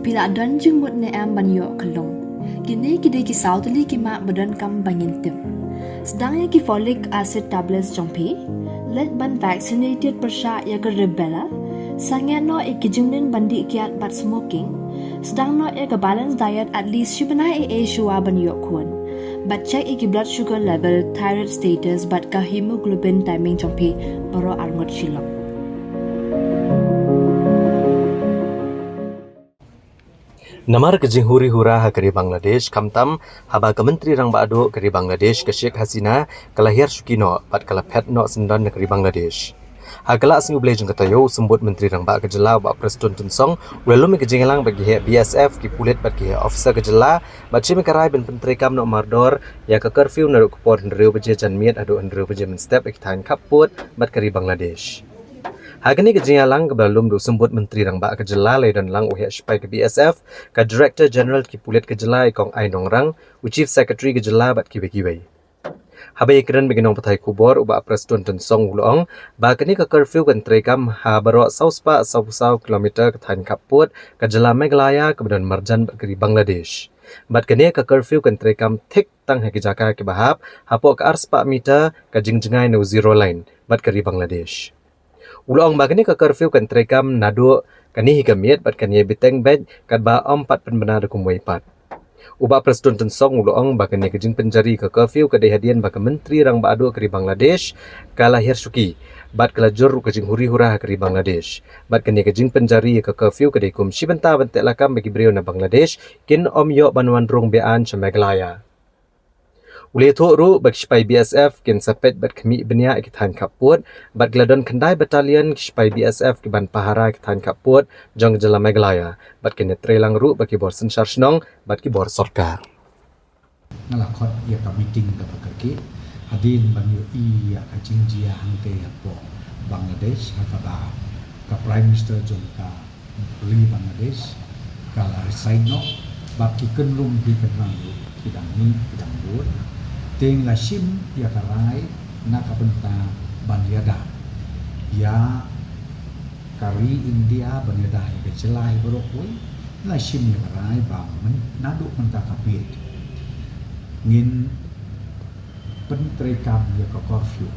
pila don jumut ne am banyo kalong. Kini kide ki sautli ki ma badan kam bangintim. Sedang ki folic acid tablets jongpi, let ban vaccinated persya ya ke rebella, sangya no ikijungnin bandi kiat bat smoking, sedang no ka balance diet at least shubana shua banyo kun. But check blood sugar level, thyroid status, but ka hemoglobin timing jongpi baro arngot shilong. Namar kejing huri-hura hakari Bangladesh kamtam haba kementri rang baado kari Bangladesh ke Sheikh Hasina kalahir Sukino pat kalapet no sendan negeri Bangladesh. Hagala singu blejeng katayo sembut menteri rang ba kejela ba Preston Tunsong welum kejing elang bagi BSF ki pulit bagi officer kejela bat chimi karai ben pentri kam no mardor ya ke curfew na ko por ndreu beje jan miet ado ndreu beje men step iktan kaput bat kari Bangladesh. Hagani kejing elang kebalum do sembut menteri rang ba kejela le dan lang uhe spai ke BSF ka Director General ki pulit kejela ikong Ainong Rang u Chief Secretary kejela bat ki bagi Habai keren beginong patai kubor uba Preston Tunsong ulong ba kini ke curfew kan trekam ha baro sauspa sau kilometer ke tan kaput ke jela Meghalaya ke badan marjan keri Bangladesh. Bat kini ke curfew kan trekam tik tang haki jaka ke bahap hapo ke arspa meter ke jingjengai no zero line bat keri Bangladesh. Ulong ba kini ke curfew kan trekam nadu kani higamiet bat kani biteng bed kat ba 4 penbenar kumwai pat. Uba Preston Tunsong ulong bakal kejing penjari ke curfew ke hadian baka menteri rang baado keri Bangladesh kalahir Suki bat kelajur kejing huri-hura keri Bangladesh bat kini kejing penjari ke curfew ke kum shibenta bentek lakam bagi beliau na Bangladesh kin om yo banwan rong bean Meghalaya. Ule tu ru bagi spai BSF kin sapet bat kemi benia ikitan kaput bat gladon kendai batalion spai BSF ki ban pahara ikitan kaput jong jela Meghalaya bat kini trelang ru bagi bor sensar snong bat ki bor sorkar. Ngalakot ya ka meeting ka pakaki adin banyo iya ka jingjia hangte apo Bangladesh hakaba ka Prime Minister jong ka li Bangladesh kala resign no bat ki kenlum di kenang kidang ni kidang bur ting la sim ya karai na kapenta banyada ya kari India banyada ya celai berokoi la sim ya karai bang nadu menta kapit ngin pentrekam ya ka curfew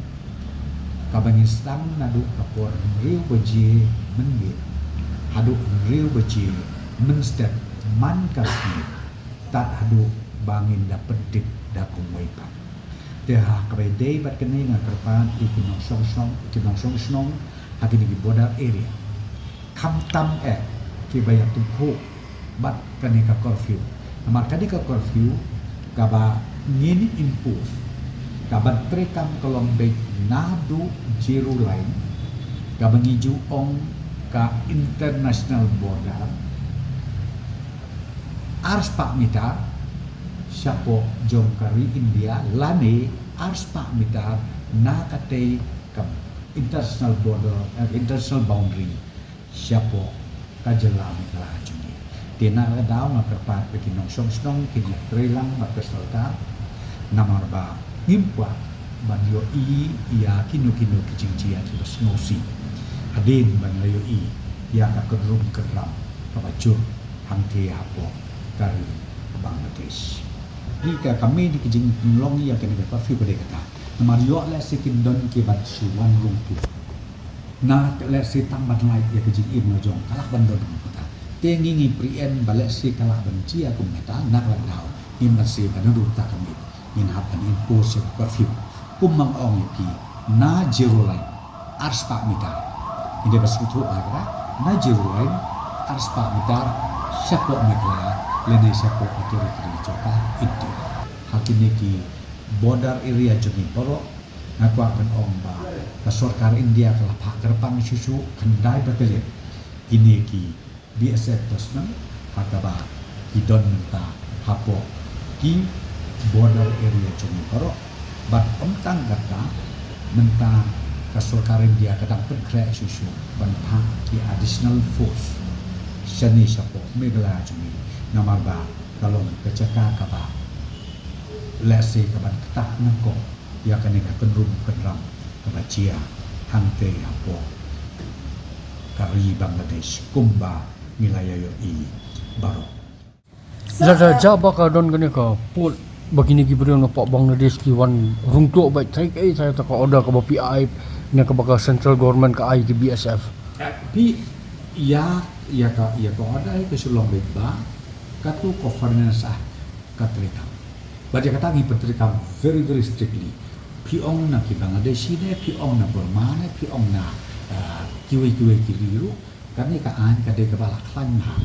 kabangin stang nadu kapor riu beji menggit hadu riu beji menstep man kasmi tak hadu bangin dapat dik da kumway pa. Teha kabay day bat kani nga karpan ikinong song snong hakin di border area. Kamtam kibayat tumpu bat kani ka curfew. Namar kani ka curfew kaba ngini impose kaban trekam kolombek nadu zero line kaba ngiju ong ka international border ars pak mitar siapo jong kari India lane ars pak mitar na katay kam international border international boundary siapo kajela mitara juni tina daw nga karpat bekinong song kini trelang magkasalta namar ba ngimpa banyo iya kino kijingjia kilo snosi adin banyo iya kakerum keram kabacur hangke hapo kari Bangladesh. Jika kami di kijing penlong yang kena curfew pada kata, namar yo le sikin don ke bat suwan lumpu. Na le si tambat lai ya kijing im jong kalah bandon kata. Tengi prien balek si kalah benci aku kata nak landau. Im si banadu ta kami. In hapan impose curfew. Kumang ong ki na zero line ars pak mitar. Ini basutu agra na zero line ars pak mitar siapa Meghalaya lene siapa otoriti joka itu hakini ki border area joni boro nakwa kan omba ka sarkar India kala pakar pang susu kendai batalion ini ki BSF tosnan hakaba idon menta hapo ki border area joni boro bat omtang kata menta ka sarkar India kadang penkre susu banpa ki additional force seni siapa Meghalaya joni namar ba kalau kecaka kaba lesi kaban ketak nangko ya kane ka kenram kabacia hangte apo kari Bangladesh kumba nilaya yo baru. Jaja baka don kene ka put begini ki berion pak Bangladesh ki wan rungtok baik saya tak order ka bapi aib ne ka baka central government ka ai ki BSF. Tapi ya ka ada ke sulong ba katu governance katrika. Baca kata ngi petrika very strictly. Piong na ki Bangladesh ne, piong na Burma ne, piong na kiwi kiriru kami ka an ka de ka bala klan ha.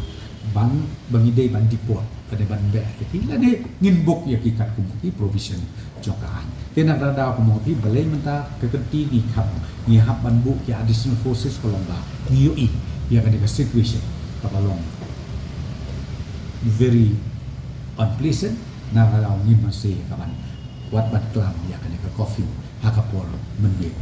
Ban bangide ban dipot pada ban be ki la ne ngin bok ya ki kat ki provision jokaan. Kena rada ko mo ki balai menta kekenti ni khap ni hap ban bu ki additional forces kolomba ni ui ya ka de ka situation kapalong very unpleasant na rada ngin masih kaman wat bat klam ya ka de ka coffee hakapor menwe